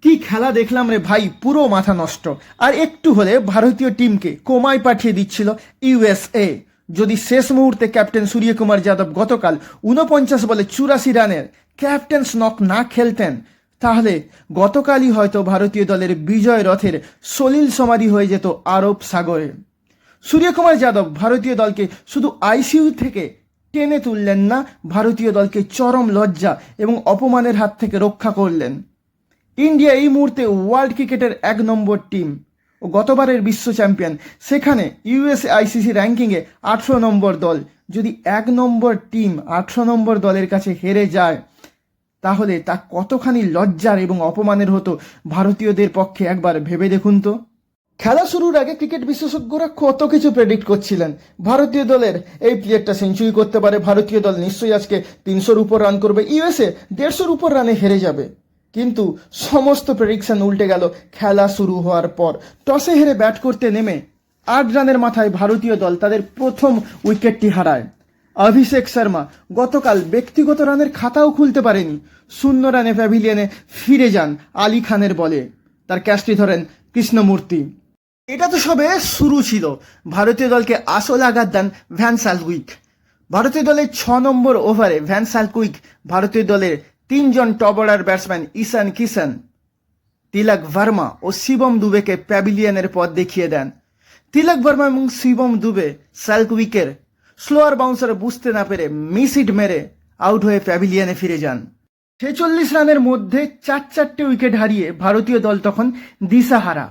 কি খেলা দেখলাম রে ভাই, পুরো মাথা নষ্ট। আর একটু হলে ভারতীয় টিমকে কোমায় পাঠিয়ে দিচ্ছিল ইউএসএ। যদি শেষ মুহূর্তে ক্যাপ্টেন সূর্যকুমার যাদব গতকাল ৪৯ বলে ৮৪ রানের ক্যাপ্টেন্স নক না খেলতেন, তাহলে গতকালই হয়তো ভারতীয় দলের বিজয় রথের সলিল সমাধি হয়ে যেত আরব সাগরে। সূর্যকুমার যাদব ভারতীয় দলকে শুধু আইসিইউ থেকে টেনে তুললেন না, ভারতীয় দলকে চরম লজ্জা এবং অপমানের হাত থেকে রক্ষা করলেন। ইন্ডিয়া এই মুহূর্তে ওয়ার্ল্ড ক্রিকেটের ১ নম্বর টিম ও গতবারের বিশ্ব চ্যাম্পিয়ন। সেখানে ইউএসএ আইসিসি র্যাঙ্কিংয়ে ১৮ নম্বর দল। যদি ১ নম্বর টিম ১৮ নম্বর দলের কাছে হেরে যায়, তাহলে তা কতখানি লজ্জার এবং অপমানের হতো ভারতীয়দের পক্ষে একবার ভেবে দেখুন তো। খেলা শুরুর আগে ক্রিকেট বিশেষজ্ঞরা কত কিছু প্রেডিক্ট করছিলেন। ভারতীয় দলের এই প্লেয়ারটা সেঞ্চুরি করতে পারে, ভারতীয় দল নিশ্চয়ই আজকে ৩০০-র উপর রান করবে, ইউএসএ ১৫০-র উপর রানে হেরে যাবে। কিন্তু সমস্ত প্রেডিকশন উল্টে গেল খেলা শুরু হওয়ার পর। টসে হেরে ব্যাট করতে নেমে ৮ রানের মাথায় ভারতীয় দল তাদের প্রথম উইকেটটি হারায়। অভিষেক শর্মা গতকাল ব্যক্তিগত রানের খাতাও খুলতে পারেনি। ০ রানে প্যাভিলিয়নে ফিরে যান আলী খানের বলে। তার ক্যাচটি ধরেন কৃষ্ণমূর্তি। এটা তো সবে শুরু ছিল। ভারতীয় দলকে আসল আঘাত দেন ভ্যান সালকুইক। ভারতীয় দলের ৬ নম্বর ওভারে ভ্যান সালকুইক ভারতীয় দলের ৩ জন টপ অর্ডার ব্যাটসম্যান ঈশান কিষান, তিলক ভার্মা ও শিবম দুবেকে প্যাভিলিয়নের পথ দেখিয়ে দেন। তিলক ভার্মা এবং শিবম দুবে সালকুইকের স্লোয়ার বাউন্সার বুঝতে না পেরে মিস হিট মেরে আউট হয়ে প্যাভিলিয়নে ফিরে যান। ৪৬ রানের মধ্যে ৪ উইকেট হারিয়ে ভারতীয় দল তখন দিশাহারা।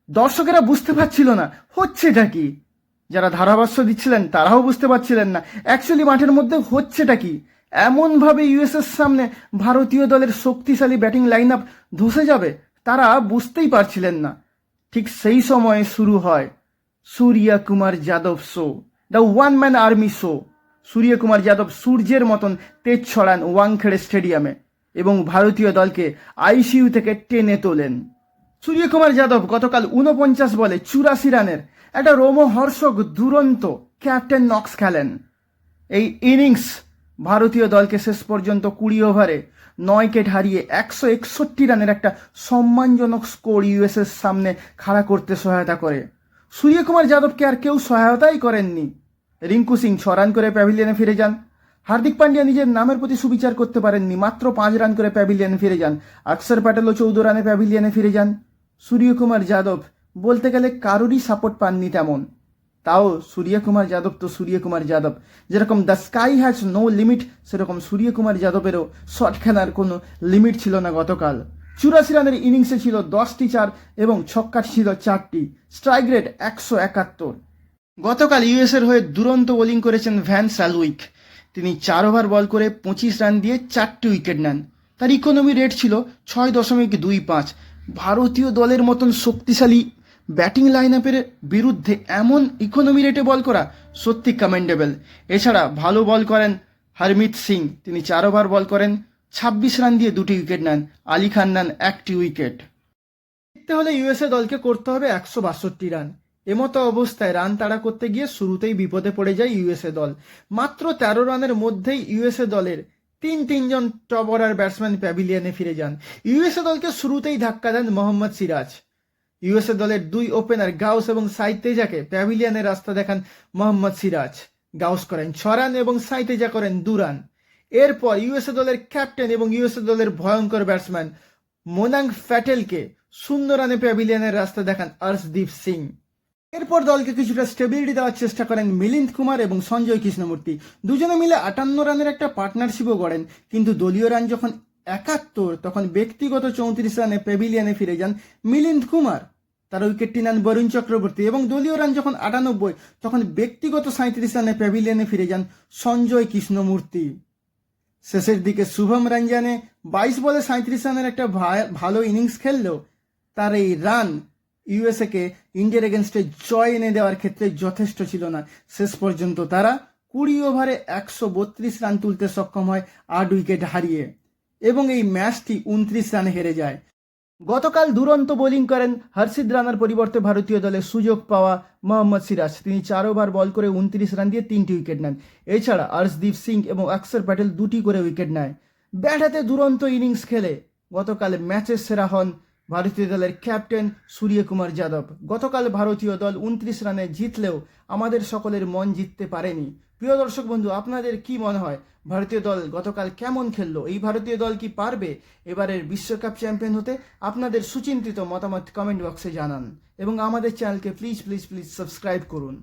দর্শকেরা বুঝতে পারছিল না হচ্ছেটা কি। যারা ধারাভাষ্য দিচ্ছিলেন তারাও বুঝতে পারছিলেন না অ্যাকচুয়ালি মাঠের মধ্যে হচ্ছেটা কি। এমনভাবে ইউএসএর সামনে ভারতীয় দলের শক্তিশালী ব্যাটিং লাইন আপ ধসে যাবে, তারা বুঝতেই পারছিলেন না। ঠিক সেই সময়ে শুরু হয় Suryakumar Yadav show, the one man army show. Suryakumar Yadav সূর্যের মতন তেজ ছড়ান ওয়াংখেড়ে স্টেডিয়ামে এবং ভারতীয় দলকে আইসিইউ থেকে টেনে তোলেন। সূর্যকুমার যাদব গতকাল ৪৯ বলে ৮৪ রানের একটা রোমহর্ষক দুরন্ত ক্যাপ্টেন নক্স খেলেন। এই ইনিংস ভারতীয় দলকে শেষ পর্যন্ত ২০ ওভারে ৯ উইকেট হারিয়ে ১৬১ রানের একটা সম্মানজনক স্কোর ইউএসএর সামনে খাড়া করতে সহায়তা করে। সূর্যকুমার যাদবকে আর কেউ সহায়তাই করেননি। রিঙ্কু সিং ৬ রান করে প্যাভিলিয়নে ফিরে যান। হার্দিক পান্ডিয়া নিজের নামের প্রতি সুবিচার করতে পারেননি, মাত্র ৫ রান করে প্যাভিলিয়নে ফিরে যান। অক্ষর প্যাটেলও ১৪ রানে প্যাভিলিয়নে ফিরে যান। সূর্যকুমার যাদব বলতে গেলে কারোরই সাপোর্ট পাননি তেমন। তাও সূর্যকুমার যাদব তো সূর্যকুমার যাদব। যেরকম the sky has no limit, সেরকম সূর্যকুমার যাদবেরও শট খেলার কোনো লিমিট ছিল না গতকাল। ৮৪ রানের ইনিংসে ছিল ১০টি চার এবং ছক্কা ছিল ৪টি। Strike rate ১৭১। গতকাল ইউএসের হয়ে দুরন্ত বোলিং করেছেন ভ্যান সালকুইক। তিনি ৪ ওভার বল করে ২৫ রান দিয়ে ৪টি উইকেট নেন। তার ইকোনমি রেট ছিল ৬.২৫। ভারতীয় দলের মতন শক্তিশালী ব্যাটিং লাইন আপের বিরুদ্ধে এমন ইকোনমি রেটে বল করা সত্যি কমেন্ডেবল। এছাড়া ভালো বল করেন হরমিত সিং। তিনি ৪ ওভার বল করেন ২৬ রান দিয়ে ২টি উইকেট নেন। আলী খান নেন ১টি উইকেট। জিততে হলে ইউএসএ দলকে করতে হবে ১৬২ রান। এমতো অবস্থায় রান তাড়া করতে গিয়ে শুরুতেই বিপদে পড়ে যায় ইউএসএ দল। মাত্র ১৩ রানের মধ্যেই ইউএসএ দলের তিনজন টপ অর্ডার ব্যাটসম্যান প্যাভিলিয়নে ফিরে যান। ইউএসএ দলকে শুরুতেই ধাক্কা দেন মোহাম্মদ সিরাজ। ইউএসএ দলের ২ ওপেনার গাউস এবং সাই তেজাকে প্যাভিলিয়নের রাস্তা দেখান মোহাম্মদ সিরাজ। গাউস করেন ৬ রান এবং সাই তেজা করেন ২ রান। এরপর ইউএসএ দলের ক্যাপ্টেন এবং ইউএসএ দলের ভয়ঙ্কর ব্যাটসম্যান মোনাঙ্গ প্যাটেলকে ০ রানে প্যাভিলিয়নের রাস্তা দেখান অর্শদীপ সিং। এরপর দলকে কিছুটা স্টেবিলিটি দেওয়ার চেষ্টা করেন মিলিন্দ কুমার এবং সঞ্জয় কৃষ্ণমূর্তি। দুজনে মিলে ৫৮ রানের একটা পার্টনারশিপও গড়েন। কিন্তু দলীয় রান যখন ৭১, তখন ব্যক্তিগত ৩৪ রানে প্যাভিলিয়নে ফিরে যান মিলিন্দ কুমার। তার উইকেটটি নেন বরুণ চক্রবর্তী এবং দলীয় রান যখন ৯৮, তখন ব্যক্তিগত ৩৭ রানে প্যাভিলিয়নে ফিরে যান সঞ্জয় কৃষ্ণমূর্তি। শেষের দিকে শুভম রঞ্জানে ২২ বলে ৩৭ রানের একটা ভালো ইনিংস খেললেও তার এই রান ইউএসএকে ইন্ডিয়ার এগেনস্টে জয় এনে দেওয়ার ক্ষেত্রে যথেষ্ট ছিল না। শেষ পর্যন্ত তারা ২০ ওভারে ১৩২ রান তুলতে সক্ষম হয় ৮ উইকেট হারিয়ে এবং এই ম্যাচটি ২৯ রানে হেরে যায়। গতকাল দুরন্ত বোলিং করেন হর্ষিত রানার পরিবর্তে ভারতীয় দলে সুযোগ পাওয়া মোহাম্মদ সিরাজ। তিনি ৪ ওভার বল করে ২৯ রান দিয়ে ৩টি উইকেট নেন। এছাড়া অর্শদীপ সিং এবং অক্ষর প্যাটেল ২টি করে উইকেট নেয়। ব্যাট হাতে দুরন্ত ইনিংস খেলে গতকাল ম্যাচের সেরা হন ভারতীয় দলের ক্যাপ্টেন সূর্যকুমার যাদব। গতকাল ভারতীয় দল 29 রানে জিতলেও আমাদের সকলের মন জিততে পারেনি। প্রিয় দর্শক বন্ধু, আপনাদের কি মনে হয় ভারতীয় দল গতকাল কেমন খেললো? এই ভারতীয় দল কি পারবে এবারের বিশ্বকাপ চ্যাম্পিয়ন হতে? আপনাদের সুচিন্তিত মতামত কমেন্ট বক্সে জানান এবং আমাদের চ্যানেলকে প্লিজ প্লিজ প্লিজ সাবস্ক্রাইব করুন।